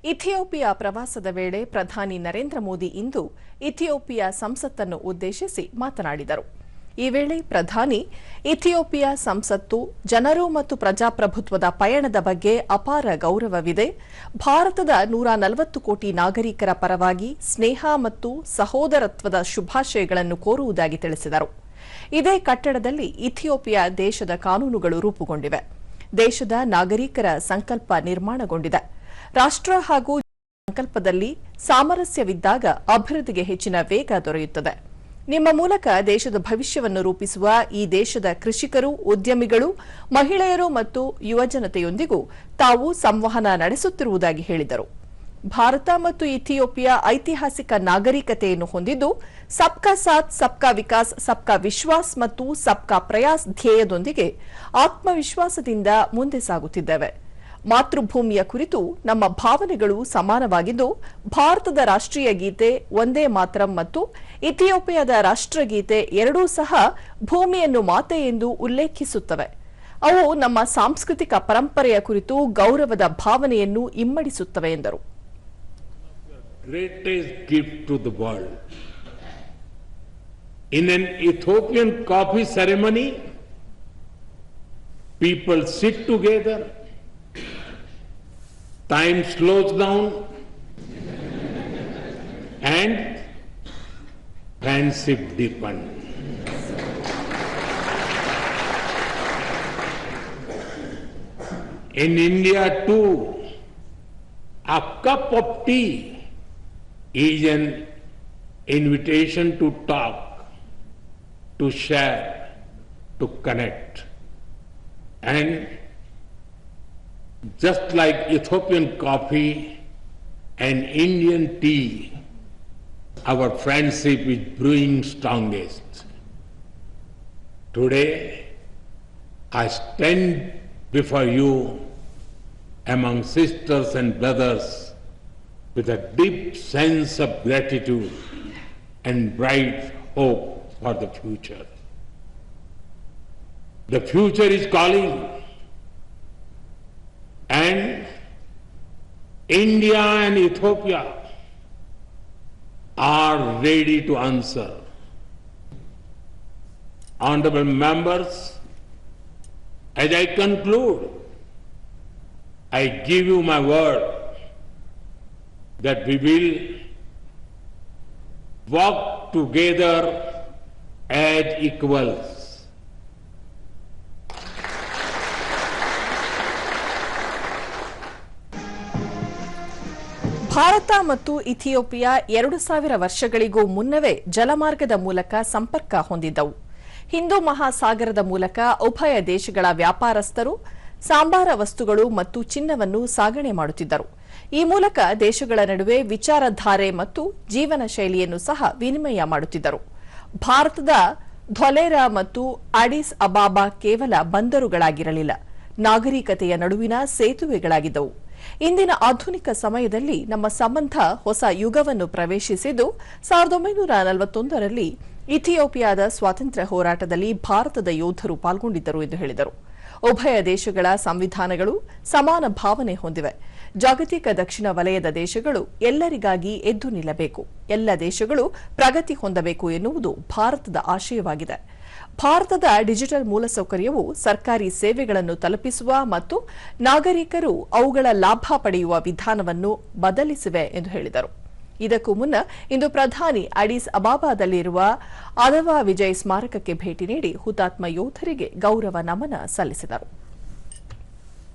Ethiopia ಪ್ರವಾಸದ ವೇಳೆ ಪ್ರಧಾನಿ ನರೇಂದ್ರ ಮೋದಿ ಇಂದು ಇಥಿಯೋಪಿಯಾ ಸಂಸತ್ತನ್ನು ಉದ್ದೇಶಿಸಿ ಮಾತನಾಡಿದರು. ಈ ವೇಳೆ ಪ್ರಧಾನಿ ಇಥಿಯೋಪಿಯಾ ಸಂಸತ್ತು ಜನರು ಮತ್ತು ಪ್ರಜಾಪ್ರಭುತ್ವದ ಪಯಣದ ಬಗ್ಗೆ ಅಪಾರ ಗೌರವವಿದೆ. ಭಾರತದ 140 ಕೋಟಿ ನಾಗರಿಕರ ಪರವಾಗಿ ಸ್ನೇಹ ಮತ್ತು ಸಹೋದರತ್ವದ ಶುಭಾಶಯಗಳನ್ನು ಕೋರುವುದಾಗಿ ತಿಳಿಸಿದರು. ಇದೇ ಕಟ್ಟಡದಲ್ಲಿ ಇಥಿಯೋಪಿಯಾ ದೇಶದ ಕಾನೂನುಗಳು ರೂಪುಗೊಂಡಿವೆ. ದೇಶದ ನಾಗರಿಕರ ಸಂಕಲ್ಪ ನಿರ್ಮಾಣಗೊಂಡಿದೆ. ರಾಷ್ಟ್ರ ಹಾಗೂ ಸಂಕಲ್ಪದಲ್ಲಿ ಸಾಮರಸ್ಯವಿದ್ದಾಗ ಅಭಿವೃದ್ಧಿಗೆ ಹೆಚ್ಚಿನ ವೇಗ ದೊರೆಯುತ್ತದೆ. ನಿಮ್ಮ ಮೂಲಕ ದೇಶದ ಭವಿಷ್ಯವನ್ನು ರೂಪಿಸುವ ಈ ದೇಶದ ಕೃಷಿಕರು, ಉದ್ಯಮಿಗಳು, ಮಹಿಳೆಯರು ಮತ್ತು ಯುವಜನತೆಯೊಂದಿಗೂ ತಾವು ಸಂವಹನ ನಡೆಸುತ್ತಿರುವುದಾಗಿ ಹೇಳಿದರು. ಭಾರತ ಮತ್ತು ಇಥಿಯೋಪಿಯಾ ಐತಿಹಾಸಿಕ ನಾಗರಿಕತೆಯನ್ನು ಹೊಂದಿದ್ದು, ಸಬ್ಕಾ ಸಾಥ್, ಸಬ್ಕಾ ವಿಕಾಸ್, ಸಬ್ಕಾ ವಿಶ್ವಾಸ್ ಮತ್ತು ಸಬ್ಕಾ ಪ್ರಯಾಸ್ ಧ್ಯೇಯದೊಂದಿಗೆ ಆತ್ಮವಿಶ್ವಾಸದಿಂದ ಮುಂದೆ ಸಾಗುತ್ತಿದ್ದೇವೆ. ಮಾತೃಭೂಮಿಯ ಕುರಿತು ನಮ್ಮ ಭಾವನೆಗಳು ಸಮಾನವಾಗಿದ್ದು, ಭಾರತದ ರಾಷ್ಟ್ರೀಯ ಗೀತೆ ವಂದೇ ಮಾತರಂ ಮತ್ತು ಇಥಿಯೋಪಿಯಾದ ರಾಷ್ಟ್ರಗೀತೆ ಎರಡೂ ಸಹ ಭೂಮಿಯನ್ನು ಮಾತೆ ಎಂದು ಉಲ್ಲೇಖಿಸುತ್ತವೆ. ಅವು ನಮ್ಮ ಸಾಂಸ್ಕೃತಿಕ ಪರಂಪರೆಯ ಕುರಿತು ಗೌರವದ ಭಾವನೆಯನ್ನು ಇಮ್ಮಡಿಸುತ್ತವೆ ಎಂದರು. Greatest gift to the world. In an Ethiopian coffee ceremony, people sit together, time slows down, and friendship deepens. In India too, a cup of tea is an invitation to talk, to share, to connect. And just like Ethiopian coffee and Indian tea, our friendship is brewing strongest. Today, I stand before you among sisters and brothers with a deep sense of gratitude and bright hope for the future. The future is calling, and India and Ethiopia are ready to answer. Honorable members, as I conclude, I give you my word that we will work together as equals. Bharat ಮತ್ತು Ethiopia 2000 ವರ್ಷಗಳಿಗೂ ಮುನ್ನವೇ ಜಲಮಾರ್ಗದ ಮೂಲಕ ಸಂಪರ್ಕ ಹೊಂದಿದ್ದವು. ಹಿಂದೂ ಮಹಾಸಾಗರದ ಮೂಲಕ ಉಭಯ ದೇಶಗಳ ವ್ಯಾಪಾರಸ್ಥರು ಸಾಂಬಾರ ವಸ್ತುಗಳು ಮತ್ತು ಚಿನ್ನವನ್ನು ಸಾಗಣೆ ಮಾಡುತ್ತಿದ್ದರು. ಈ ಮೂಲಕ ದೇಶಗಳ ನಡುವೆ ವಿಚಾರಧಾರೆ ಮತ್ತು ಜೀವನ ಶೈಲಿಯನ್ನು ಸಹ ವಿನಿಮಯ ಮಾಡುತ್ತಿದ್ದರು. ಭಾರತದ ಧೊಲೇರಾ ಮತ್ತು ಅಡಿಸ್ ಅಬಾಬಾ ಕೇವಲ ಬಂದರುಗಳಾಗಿರಲಿಲ್ಲ, ನಾಗರಿಕತೆಯ ನಡುವಿನ ಸೇತುವೆಗಳಾಗಿದ್ದವು. ಇಂದಿನ ಆಧುನಿಕ ಸಮಯದಲ್ಲಿ ನಮ್ಮ ಸಂಬಂಧ ಹೊಸ ಯುಗವನ್ನು ಪ್ರವೇಶಿಸಿದ್ದು, 1941ರಲ್ಲಿ ಇಥಿಯೋಪಿಯಾದ ಸ್ವಾತಂತ್ರ್ಯ ಹೋರಾಟದಲ್ಲಿ ಭಾರತದ ಯೋಧರು ಪಾಲ್ಗೊಂಡಿದ್ದರು ಎಂದು ಹೇಳಿದರು. ಉಭಯ ದೇಶಗಳ ಸಂವಿಧಾನಗಳು ಸಮಾನ ಭಾವನೆ ಹೊಂದಿವೆ. ಜಾಗತಿಕ ದಕ್ಷಿಣ ವಲಯದ ದೇಶಗಳು ಎಲ್ಲರಿಗಾಗಿ ಎದ್ದು ನಿಲ್ಲಬೇಕು, ಎಲ್ಲ ದೇಶಗಳು ಪ್ರಗತಿ ಹೊಂದಬೇಕು ಎನ್ನುವುದು ಭಾರತದ ಆಶಯವಾಗಿದೆ. ಭಾರತದ ಡಿಜಿಟಲ್ ಮೂಲಸೌಕರ್ಯವು ಸರ್ಕಾರಿ ಸೇವೆಗಳನ್ನು ತಲುಪಿಸುವ ಮತ್ತು ನಾಗರಿಕರು ಅವುಗಳ ಲಾಭ ಪಡೆಯುವ ವಿಧಾನವನ್ನು ಬದಲಿಸಿವೆ ಎಂದು ಹೇಳಿದರು. ಇದಕ್ಕೂ ಮುನ್ನ ಇಂದು ಪ್ರಧಾನಿ ಅಡಿಸ್ ಅಬಾಬಾದಲ್ಲಿರುವ ಆದವಾ ವಿಜಯ್ ಸ್ಮಾರಕಕ್ಕೆ ಭೇಟಿ ನೀಡಿ ಹುತಾತ್ಮ ಯೋಧರಿಗೆ ಗೌರವ ನಮನ ಸಲ್ಲಿಸಿದರು.